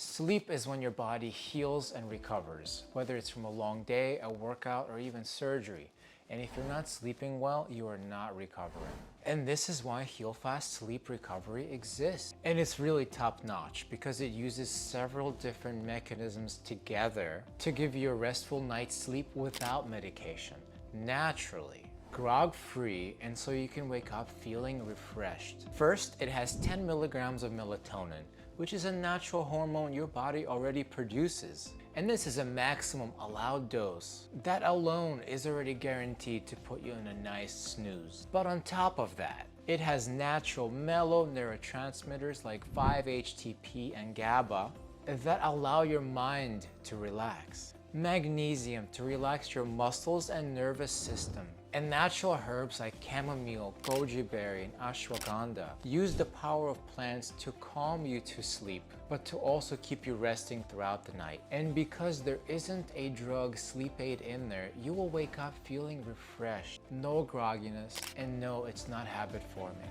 Sleep is when your body heals and recovers, whether it's from a long day, a workout, or even surgery. And if you're not sleeping well, you are not recovering. And this is why Heal Fast Sleep Recovery exists. And it's really top notch because it uses several different mechanisms together to give you a restful night's sleep without medication, naturally, grog-free, and so you can wake up feeling refreshed. First, it has 10 milligrams of melatonin, which is a natural hormone your body already produces. And this is a maximum allowed dose. That alone is already guaranteed to put you in a nice snooze. But on top of that, it has natural mellow neurotransmitters like 5-HTP and GABA that allow your mind to relax. Magnesium to relax your muscles and nervous system. And natural herbs like chamomile, goji berry, and ashwagandha use the power of plants to calm you to sleep, but to also keep you resting throughout the night. And because there isn't a drug sleep aid in there, you will wake up feeling refreshed, no grogginess, and no, it's not habit forming.